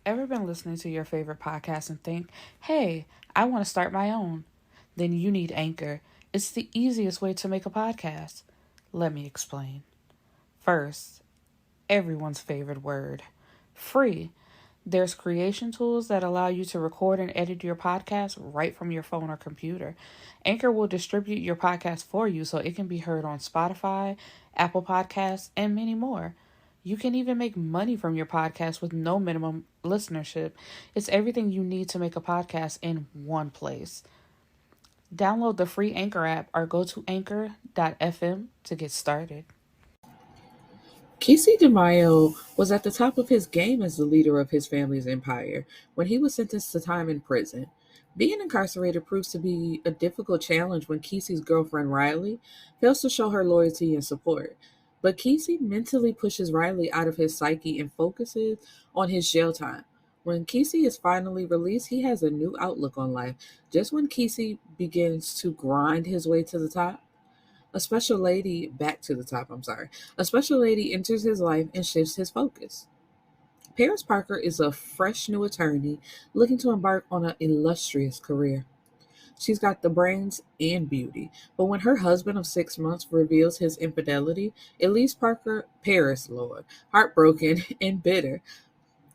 Ever been listening to your favorite podcast and think, hey, I want to start my own? Then you need Anchor. It's the easiest way to make a podcast. Let me explain. First, everyone's favorite word free. There's creation tools that allow you to record and edit your podcast right from your phone or computer. Anchor will distribute your podcast for you so it can be heard on Spotify, Apple Podcasts, and many more. You can even make money from your podcast with no minimum listenership. It's everything you need to make a podcast in one place. Download the free Anchor app or go to anchor.fm to get started. Keece DeMao was at the top of his game as the leader of his family's empire when he was sentenced to time in prison. Being incarcerated proves to be a difficult challenge when Keece's girlfriend Riley fails to show her loyalty and support. But Keece mentally pushes Riley out of his psyche and focuses on his jail time. When Keece is finally released, he has a new outlook on life. Just when Keece begins to grind his way to the top, a special lady, back to the top, I'm sorry. A special lady enters his life and shifts his focus. Paris Parker is a fresh new attorney looking to embark on an illustrious career. She's got the brains and beauty, but when her husband of 6 months reveals his infidelity, it leaves Paris, Lord, heartbroken and bitter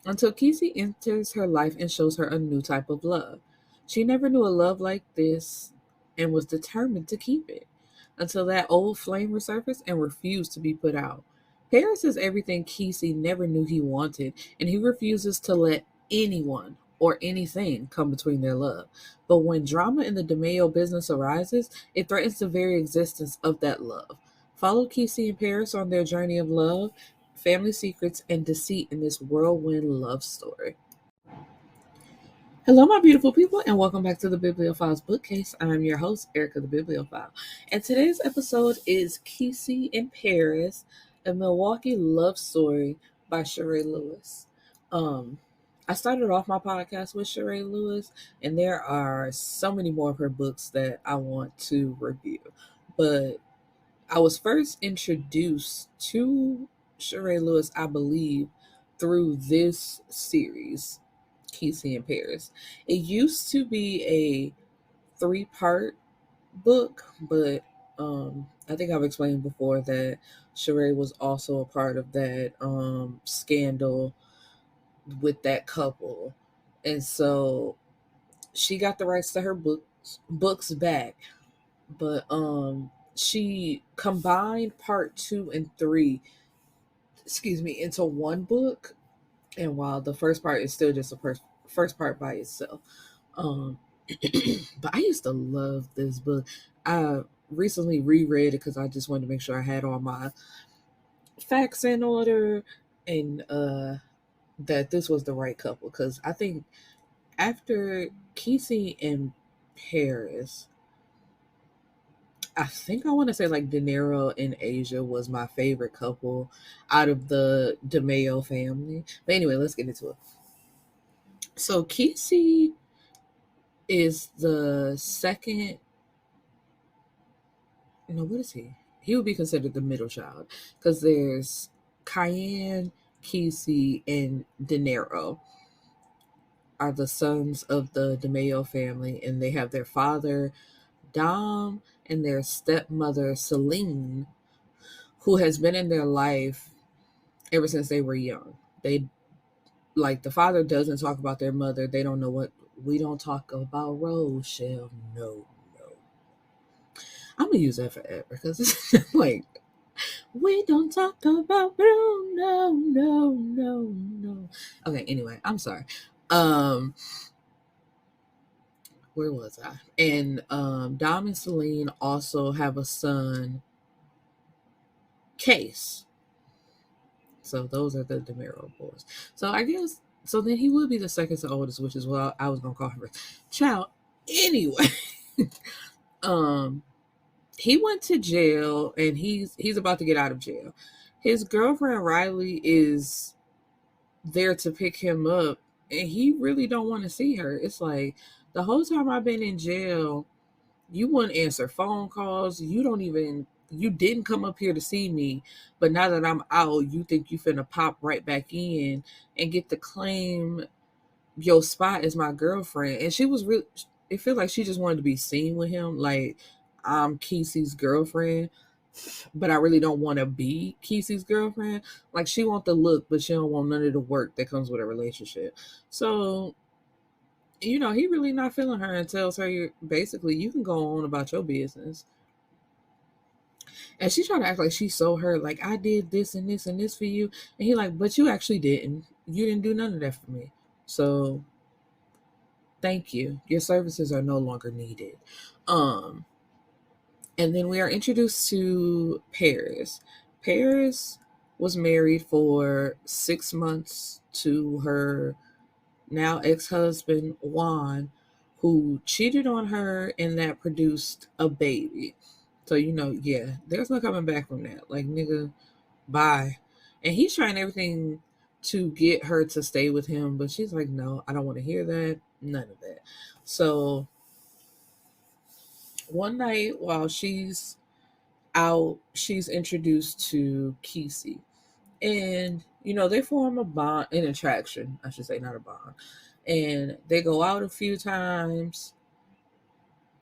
until Keece enters her life and shows her a new type of love. She never knew a love like this and was determined to keep it until that old flame resurfaced and refused to be put out. Paris is everything Keece never knew he wanted, and he refuses to let anyone or anything come between their love. But when drama in the DeMao business arises, it threatens the very existence of that love. Follow Keece and Paris on their journey of love, family secrets, and deceit in this whirlwind love story. Hello, my beautiful people, and welcome back to the Bibliophile's Bookcase. I'm your host, Erica the Bibliophile, and today's episode is Keece and Paris, a Milwaukee love story by Charae Lewis. I started off my podcast with Charae Lewis, and there are so many more of her books that I want to review, but I was first introduced to Charae Lewis, I believe, through this series, Keece and Paris. It used to be a 3-part book, but I think I've explained before that Charae was also a part of that scandal with that couple, and so she got the rights to her books back, but she combined part 2 and 3, into one book. And while the first part is still just a first part by itself, um, but I used to love this book. I recently reread it because I just wanted to make sure I had all my facts in order and that this was the right couple. Because I think after Keece and Paris, I think I want to say like De Niro and Asia was my favorite couple out of the DeMao family. But anyway, let's get into it. So Keece is the second. No, what is he? He would be considered the middle child because there's Cayenne, Keece, and De Niro are the sons of the DeMao family, and they have their father, Dom, and their stepmother, Celine, who has been in their life ever since they were young. They, like, the father doesn't talk about their mother. They don't know what, we don't talk about Rochelle. No. I'm going to use that forever because it's like, we don't talk about Bruno. No. Okay, anyway, I'm sorry. Where was I? And Dom and Celine also have a son, Keece. So those are the DeMao boys. So I guess, so then he would be the second to oldest, which is what I was going to call her. Child. Anyway, he went to jail and he's about to get out of jail. His girlfriend Riley is there to pick him up, and he really don't want to see her. It's like, the whole time I've been in jail, you wouldn't answer phone calls. You didn't come up here to see me, but now that I'm out, you think you finna pop right back in and get the claim your spot is my girlfriend. And she was really, it felt like she just wanted to be seen with him. Like, I'm Keece's girlfriend, but I really don't want to be Keece's girlfriend. Like, she want the look, but she don't want none of the work that comes with a relationship. So, he really not feeling her and tells her, basically, you can go on about your business. And she trying to act like she's so hurt, like, I did this and this and this for you. And he like, but you actually didn't. You didn't do none of that for me. So thank you. Your services are no longer needed. Um, and then we are introduced to Paris. Paris was married for 6 months to her now ex-husband Juan, who cheated on her and that produced a baby. So yeah, there's no coming back from that. Like, nigga, bye. And he's trying everything to get her to stay with him, but she's like, no, I don't want to hear that. None of that. So one night while she's out, she's introduced to Keece. And, they form a bond, an attraction, I should say, not a bond. And they go out a few times.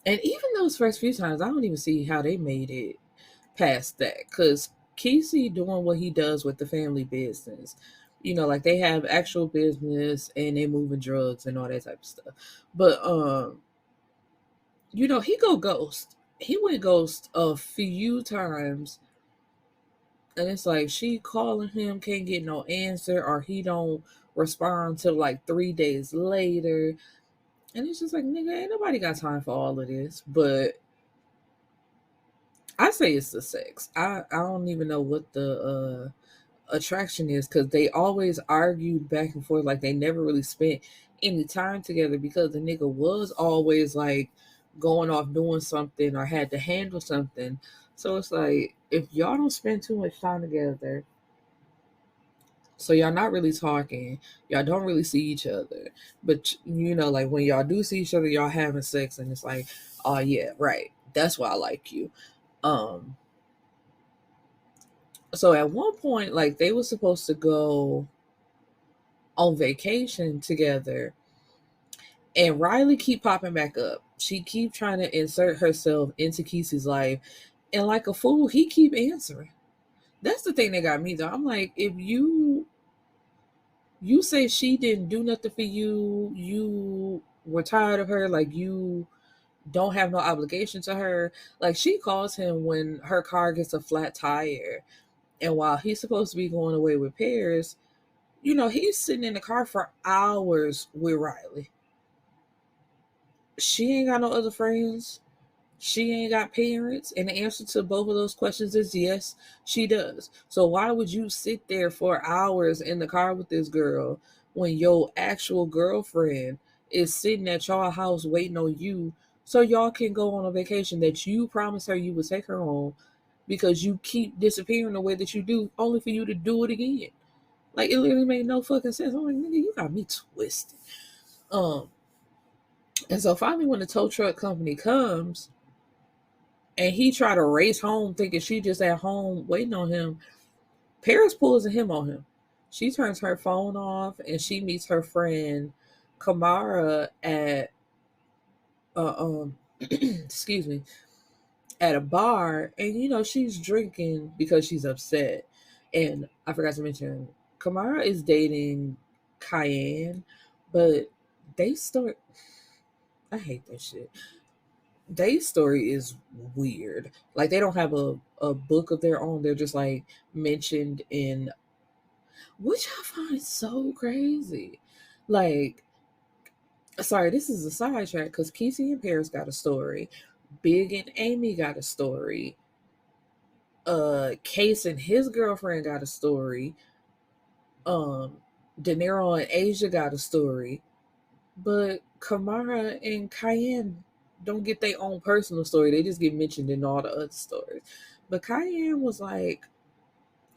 And even those first few times, I don't even see how they made it past that. Because Keece doing what he does with the family business, like they have actual business and they moving drugs and all that type of stuff. But he go ghost. He went ghost a few times, and it's like she calling him, can't get no answer, or he don't respond till like 3 days later. And it's just like, nigga, ain't nobody got time for all of this. But I say it's the sex. I don't even know what the attraction is, because they always argued back and forth, like they never really spent any time together, because the nigga was always like going off doing something or had to handle something. So it's like, if y'all don't spend too much time together, so y'all not really talking, y'all don't really see each other, but like when y'all do see each other, y'all having sex, and it's like, oh yeah, right, that's why I like you. um so at one point, like, they were supposed to go on vacation together, and Riley keep popping back up. She keep trying to insert herself into Keece's life, and like a fool, he keep answering. That's the thing that got me though. I'm like, if you say she didn't do nothing for you, you were tired of her, like you don't have no obligation to her. Like, she calls him when her car gets a flat tire, and while he's supposed to be going away with Paris, he's sitting in the car for hours with Riley. She ain't got no other friends. She ain't got parents. And the answer to both of those questions is yes, she does. So why would you sit there for hours in the car with this girl when your actual girlfriend is sitting at your house waiting on you so y'all can go on a vacation that you promised her you would take her on, because you keep disappearing the way that you do, only for you to do it again? Like, it literally made no fucking sense. I'm like, nigga, you got me twisted. Um, and so finally, when the tow truck company comes and he try to race home thinking she just at home waiting on him, Paris pulls him on him. She turns her phone off and she meets her friend Kamara at excuse me, at a bar, and she's drinking because she's upset. And I forgot to mention, Kamara is dating Cayenne, but they start, I hate that shit. Their story is weird. Like, they don't have a book of their own. They're just like mentioned in, which I find so crazy. Like, sorry, this is a sidetrack, because Keece and Paris got a story. Big and Amy got a story. Case and his girlfriend got a story. Um, De Niro and Asia got a story. But Kamara and Cayenne don't get their own personal story. They just get mentioned in all the other stories. But Cayenne was like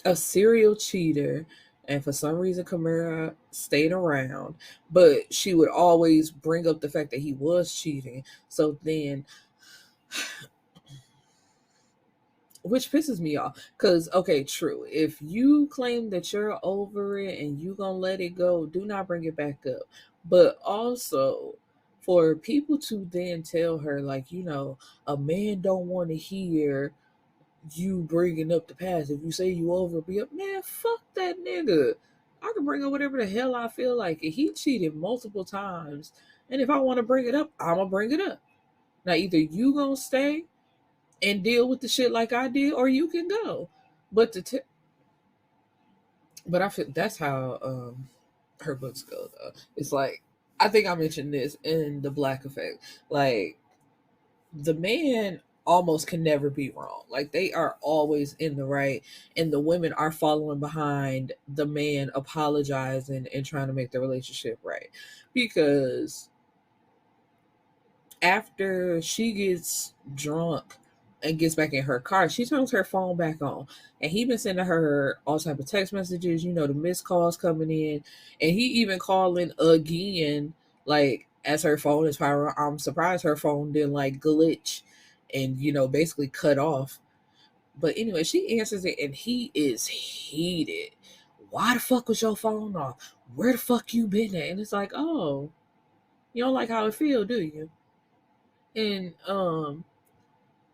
a serial cheater, and for some reason Kamara stayed around, but she would always bring up the fact that he was cheating. So then which pisses me off. Because, okay, true. If you claim that you're over it and you gonna let it go, do not bring it back up. But also, for people to then tell her, like, a man don't want to hear you bringing up the past. If you say you over it, be up, man, fuck that nigga. I can bring up whatever the hell I feel like. And he cheated multiple times. And if I want to bring it up, I'm going to bring it up. Now, either you going to stay and deal with the shit like I did, or you can go. But but I feel that's how her books go though. It's like, I think I mentioned this in the Black Effect. Like, the man almost can never be wrong. Like, they are always in the right, and the women are following behind the man, apologizing and trying to make the relationship right. Because after she gets drunk and gets back in her car, she turns her phone back on. And he been sending her all type of text messages, the missed calls coming in. And he even calling again, like, as her phone is firing. I'm surprised her phone didn't like glitch and, basically cut off. But anyway, she answers it and he is heated. Why the fuck was your phone off? Where the fuck you been at? And it's like, oh, you don't like how it feel, do you? And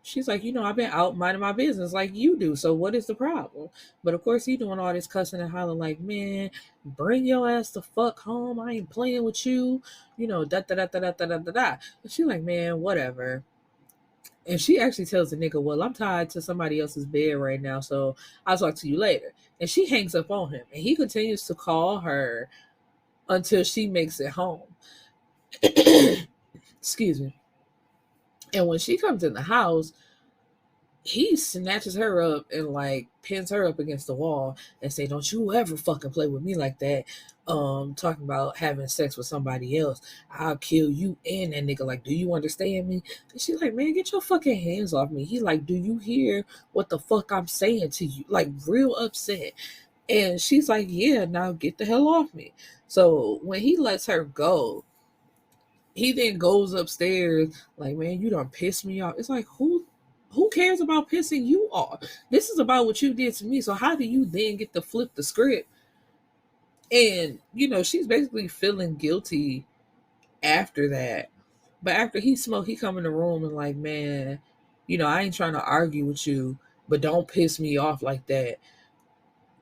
she's like, I've been out minding my business like you do. So what is the problem? But of course, he doing all this cussing and hollering like, man, bring your ass the fuck home. I ain't playing with you. Da da da da da da da da da. And she like, man, whatever. And she actually tells the nigga, well, I'm tied to somebody else's bed right now, so I'll talk to you later. And she hangs up on him. And he continues to call her until she makes it home. Excuse me. And when she comes in the house, he snatches her up and like pins her up against the wall and say, don't you ever fucking play with me like that. Talking about having sex with somebody else. I'll kill you and that nigga. Like, do you understand me? And she's like, man, get your fucking hands off me. He like, do you hear what the fuck I'm saying to you? Like, real upset. And she's like, yeah, now get the hell off me. So when he lets her go, he then goes upstairs like, man, you done pissed me off. It's like, who cares about pissing you off? This is about what you did to me. So how do you then get to flip the script? And she's basically feeling guilty after that. But after he smoked, he come in the room and like, man, I ain't trying to argue with you, but don't piss me off like that.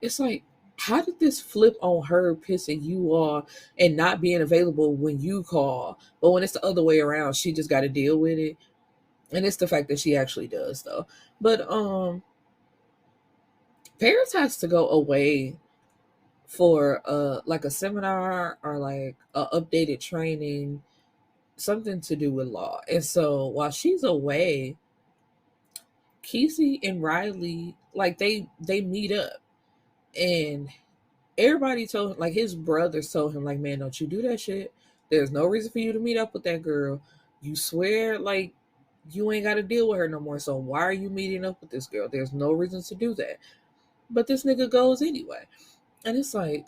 It's like, how did this flip on her pissing you off and not being available when you call? But when it's the other way around, she just got to deal with it. And it's the fact that she actually does, though. But Paris has to go away for like a seminar or like a updated training, something to do with law. And so while she's away, Keece and Riley, like, they meet up, and everybody told him, like, his brothers told him, like, man, don't you do that shit. There's no reason for you to meet up with that girl. You swear, like, you ain't got to deal with her no more. So why are you meeting up with this girl? There's no reason to do that. But this nigga goes anyway. And it's like,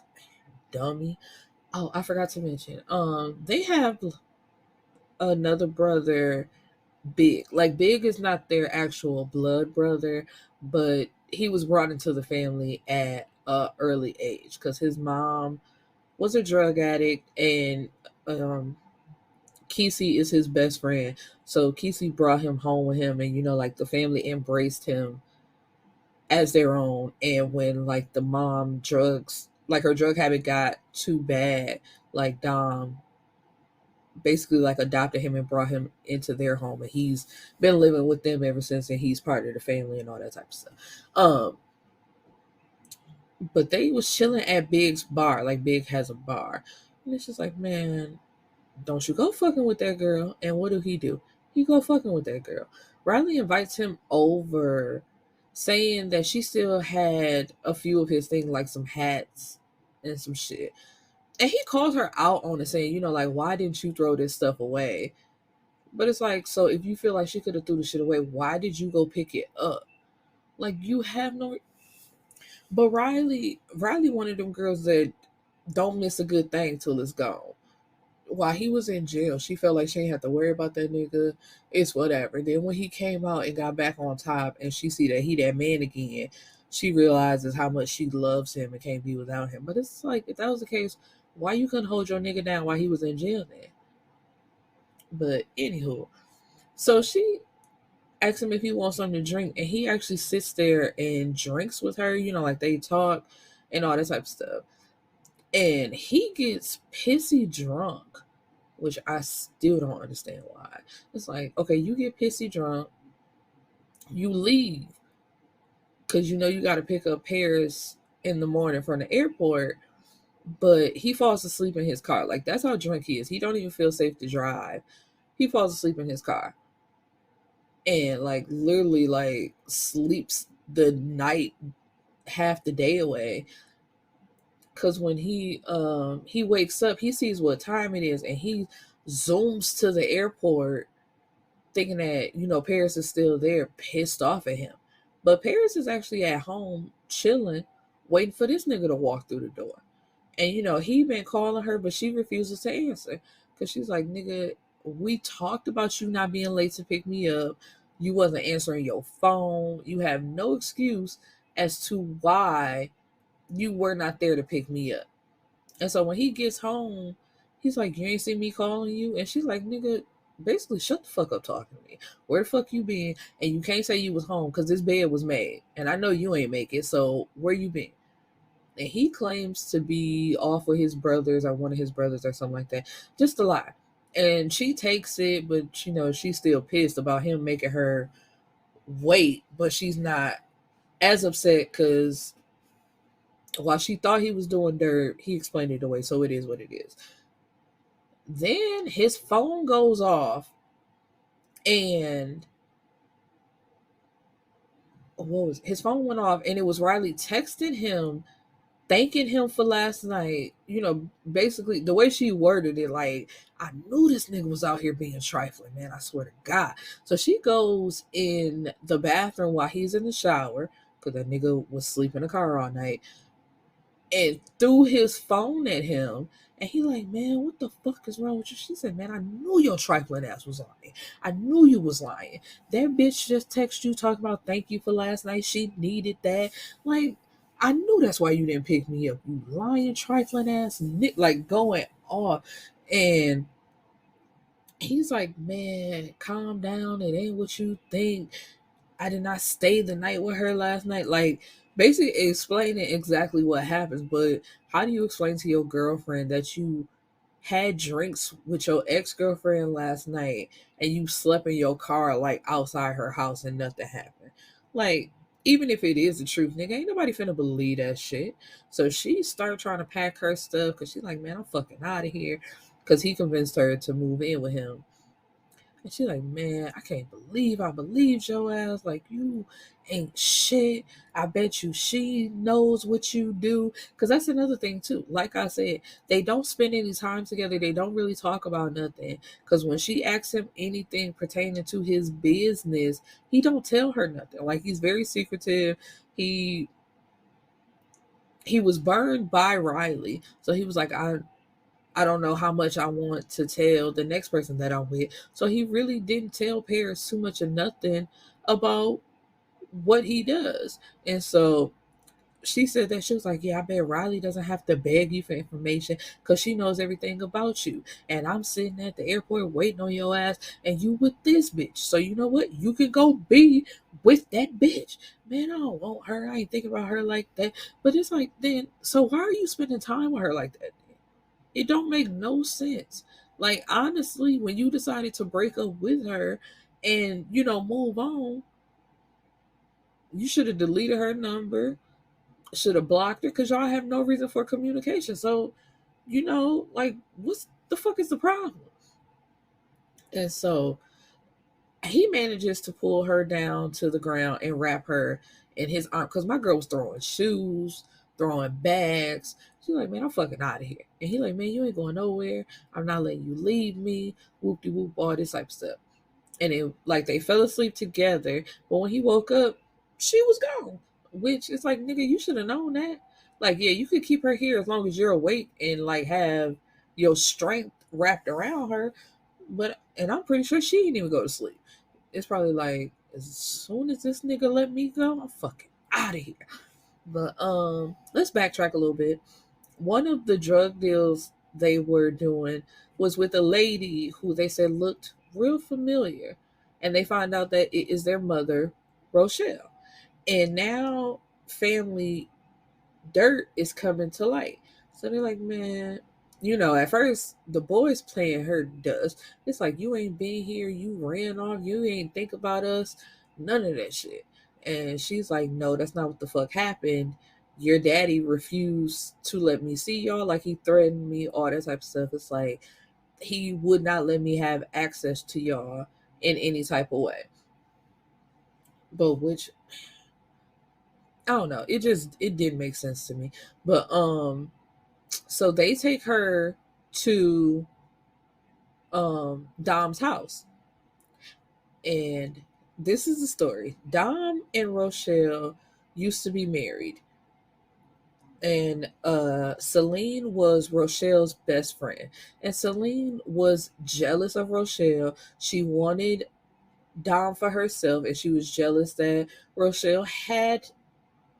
dummy. Oh, I forgot to mention. They have another brother, Big. Like, Big is not their actual blood brother, but he was brought into the family at a early age because his mom was a drug addict, and Keece is his best friend. So Keece brought him home with him, and like, the family embraced him as their own. And when like the mom drugs, like, her drug habit got too bad, like, Dom basically like adopted him and brought him into their home, and he's been living with them ever since, and he's part of the family and all that type of stuff. But they was chilling at Big's bar. Like, Big has a bar, and it's just like, man, don't you go fucking with that girl. And what do? He go fucking with that girl. Riley invites him over, saying that she still had a few of his things, like some hats and some shit. And he called her out on it, saying, like, why didn't you throw this stuff away? But it's like, so if you feel like she could have threw the shit away, why did you go pick it up? Like, you have no. But Riley one of them girls that don't miss a good thing till it's gone. while he was in jail, she felt like she didn't have to worry about that nigga. It's whatever. Then when he came out and got back on top and she see that he that man again, she realizes how much she loves him and can't be without him. But it's like, if that was the case, why you couldn't hold your nigga down while he was in jail then? But anywho, so she asks him if he wants something to drink, and he actually sits there and drinks with her, like they talk and all that type of stuff. And he gets pissy drunk, which I still don't understand why. It's like, okay, you get pissy drunk, you leave because you got to pick up Paris in the morning from the airport, but he falls asleep in his car. Like, that's how drunk he is. He don't even feel safe to drive. He falls asleep in his car and like literally like sleeps the night, half the day away. Cause when he wakes up, he sees what time it is and he zooms to the airport thinking that, Paris is still there, pissed off at him. But Paris is actually at home chilling, waiting for this nigga to walk through the door. And he been calling her, but she refuses to answer. Cause she's like, nigga, we talked about you not being late to pick me up. You wasn't answering your phone. You have no excuse as to why you were not there to pick me up. And so when he gets home, he's like, you ain't see me calling you? And she's like, nigga, basically shut the fuck up talking to me. Where the fuck you been? And you can't say you was home because this bed was made. And I know you ain't make it, so where you been? And he claims to be off with his brothers or one of his brothers or something like that. Just a lie. And she takes it, but she's still pissed about him making her wait, but she's not as upset because while she thought he was doing dirt, he explained it away, so it is what it is. Then his phone goes off, and his phone went off, and it was Riley texting him, thanking him for last night. Basically the way she worded it, like, I knew this nigga was out here being trifling, man. I swear to God. So she goes in the bathroom while he's in the shower, because that nigga was sleeping in the car all night, and threw his phone at him. And he like, man, what the fuck is wrong with you? She said, man, I knew your trifling ass was lying. I knew you was lying. That bitch just texted you talking about thank you for last night. She needed that. Like, I knew that's why you didn't pick me up. You lying, trifling ass, like going off. And he's like, man, calm down. It ain't what you think. I did not stay the night with her last night. Like, basically explaining exactly what happens. But how do you explain to your girlfriend that you had drinks with your ex-girlfriend last night and you slept in your car like outside her house and nothing happened? Like, even if it is the truth, nigga, ain't nobody finna believe that shit. So she started trying to pack her stuff because she's like, man, I'm fucking out of here. Because he convinced her to move in with him. And she's like, man, I can't believe I believed your ass. Like, you ain't shit. I bet you she knows what you do. Because that's another thing, too. Like I said, they don't spend any time together. They don't really talk about nothing. Because when she asks him anything pertaining to his business, he don't tell her nothing. Like, he's very secretive. He was burned by Riley. So he was like, I don't know how much I want to tell the next person that I'm with. So he really didn't tell Paris too much of nothing about what he does. And so she said that she was like, yeah, I bet Riley doesn't have to beg you for information because she knows everything about you. And I'm sitting at the airport waiting on your ass and you with this bitch. So you know what? You can go be with that bitch. Man, I don't want her. I ain't thinking about her like that. But it's like, then, so why are you spending time with her like that? It don't make no sense. Like, honestly, when you decided to break up with her and, move on, you should have deleted her number, should have blocked her, because y'all have no reason for communication. So, like, what's the fuck is the problem? And so he manages to pull her down to the ground and wrap her in his arm, because my girl was throwing shoes, throwing bags. She's like, man, I'm fucking out of here. And he like, man, you ain't going nowhere. I'm not letting you leave me. Whoop de whoop, all this type of stuff. And it, like, they fell asleep together. But when he woke up, she was gone. Which is like, nigga, you should have known that. Like, yeah, you could keep her here as long as you're awake and like have your strength wrapped around her. And I'm pretty sure she didn't even go to sleep. It's probably like, as soon as this nigga let me go, I'm fucking out of here. But let's backtrack a little bit. One of the drug deals they were doing was with a lady who they said looked real familiar. And they find out that it is their mother, Rochelle. And now family dirt is coming to light. So they're like, man, at first the boys playing her dust. It's like, you ain't been here, you ran off, you ain't think about us, none of that shit. And she's like, no, that's not what the fuck happened. Your daddy refused to let me see y'all, like he threatened me, all that type of stuff. It's like he would not let me have access to y'all in any type of way. But which, I don't know, it didn't make sense to me. But so they take her to Dom's house. And this is the story. Dom and Rochelle used to be married. And Celine was Rochelle's best friend. And Celine was jealous of Rochelle. She wanted Dom for herself, and she was jealous that Rochelle had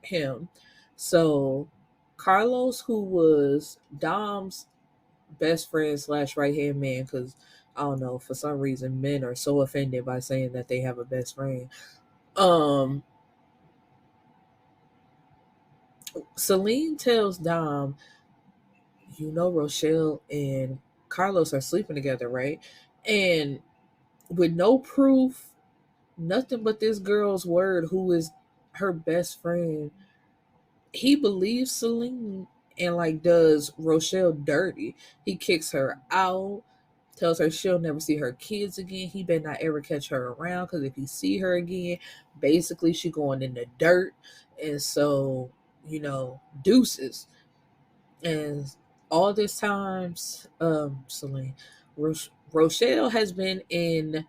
him. So Carlos, who was Dom's best friend slash right hand man, because I don't know, for some reason men are so offended by saying that they have a best friend. Celine tells Dom, Rochelle and Carlos are sleeping together, right? And with no proof, nothing but this girl's word, who is her best friend, he believes Celine and like does Rochelle dirty. He kicks her out, tells her she'll never see her kids again. He better not ever catch her around, because if he see her again, basically she going in the dirt. And so, deuces. And all this times, Celine, Rochelle has been in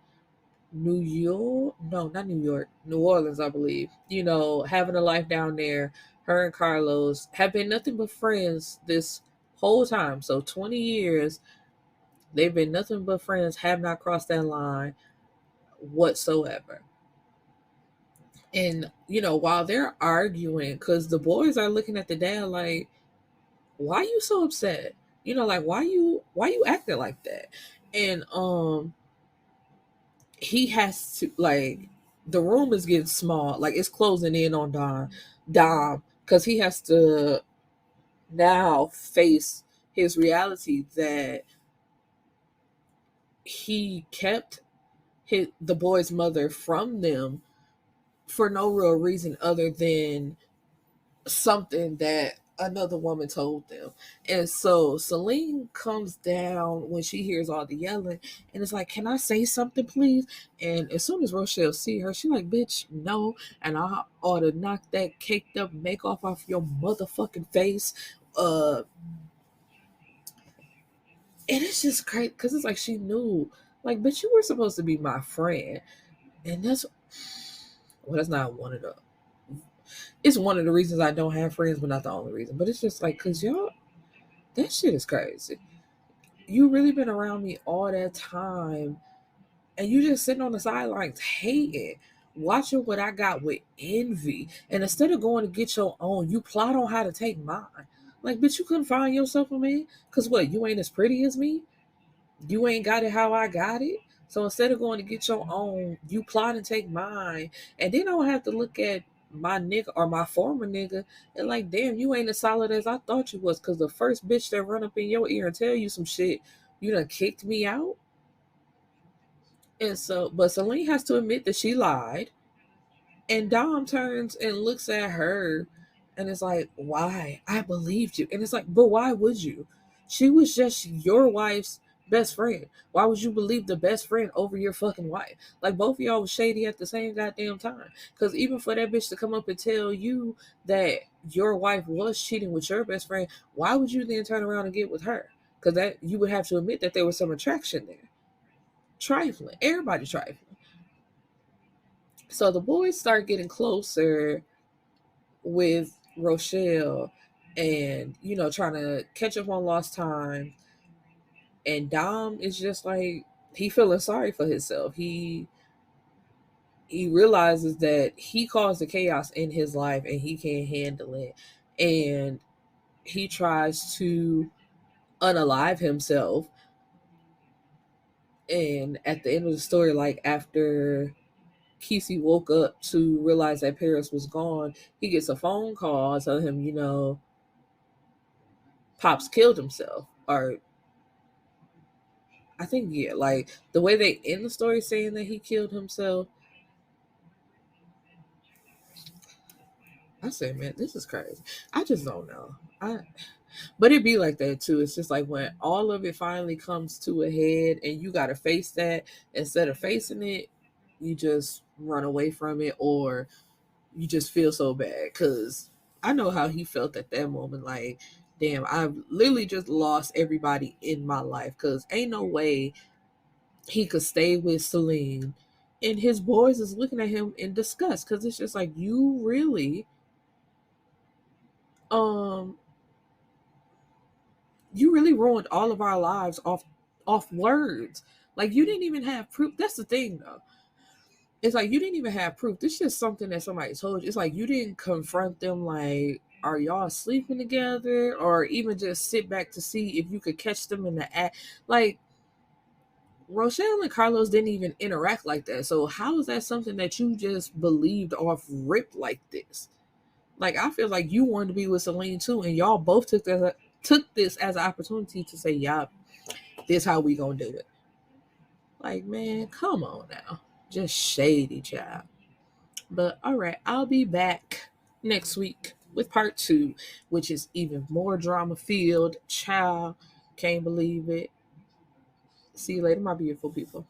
New York, no, not New York, New Orleans, I believe, having a life down there. Her and Carlos have been nothing but friends this whole time. So 20 years, they've been nothing but friends, have not crossed that line whatsoever. And, while they're arguing, because the boys are looking at the dad like, why you so upset? Like, why you acting like that? And he has to, like, the room is getting small, like it's closing in on Dom, because he has to now face his reality that he kept the boy's mother from them for no real reason other than something that another woman told them. And so Celine comes down when she hears all the yelling, and it's like, can I say something, please? And as soon as Rochelle see her, she like, bitch, no. And I ought to knock that caked up make off your motherfucking face. And it's just great because it's like she knew, like, bitch, you were supposed to be my friend. And that's not one of the, it's one of the reasons I don't have friends, but not the only reason. But it's just like, because y'all, that shit is crazy. You really been around me all that time, and you just sitting on the sidelines hating, watching what I got with envy. And instead of going to get your own, you plot on how to take mine. Like, bitch, you couldn't find yourself a man? Because what, you ain't as pretty as me? You ain't got it how I got it? So instead of going to get your own, you plot and take mine. And then I don't have to look at my nigga or my former nigga and like, damn, you ain't as solid as I thought you was, because the first bitch that run up in your ear and tell you some shit, you done kicked me out. And so, but Celine has to admit that she lied. And Dom turns and looks at her and is like, why? I believed you. And it's like, but why would you? She was just your wife's best friend. Why would you believe the best friend over your fucking wife? Like, both of y'all was shady at the same goddamn time. Because even for that bitch to come up and tell you that your wife was cheating with your best friend, why would you then turn around and get with her? Because that, you would have to admit that there was some attraction there. Trifling. Everybody trifling. So the boys start getting closer with Rochelle and, trying to catch up on lost time. And Dom is just like, he feeling sorry for himself. He realizes that he caused the chaos in his life and he can't handle it. And he tries to unalive himself. And at the end of the story, like after Keece woke up to realize that Paris was gone, he gets a phone call telling him, Pops killed himself. Or I think, yeah, like the way they end the story saying that he killed himself. I said, man, this is crazy. I just don't know. But it be like that too. It's just like when all of it finally comes to a head and you got to face that, instead of facing it, you just run away from it, or you just feel so bad. Because I know how he felt at that moment. Like, damn, I've literally just lost everybody in my life, because ain't no way he could stay with Celine. And his boys is looking at him in disgust, because it's just like, um you really ruined all of our lives off words. Like, you didn't even have proof. That's the thing though. It's like you didn't even have proof. This is just something that somebody told you. It's like you didn't confront them, like, are y'all sleeping together? Or even just sit back to see if you could catch them in the act. Like, Rochelle and Carlos didn't even interact like that. So how is that something that you just believed off rip like this? Like, I feel like you wanted to be with Celine too, and y'all both took this as an opportunity to say, "Yeah, this how we gonna do it." Like, man, come on now, just shady, child. But all right, I'll be back next week with part 2, which is even more drama filled. Child, can't believe it. See you later, my beautiful people.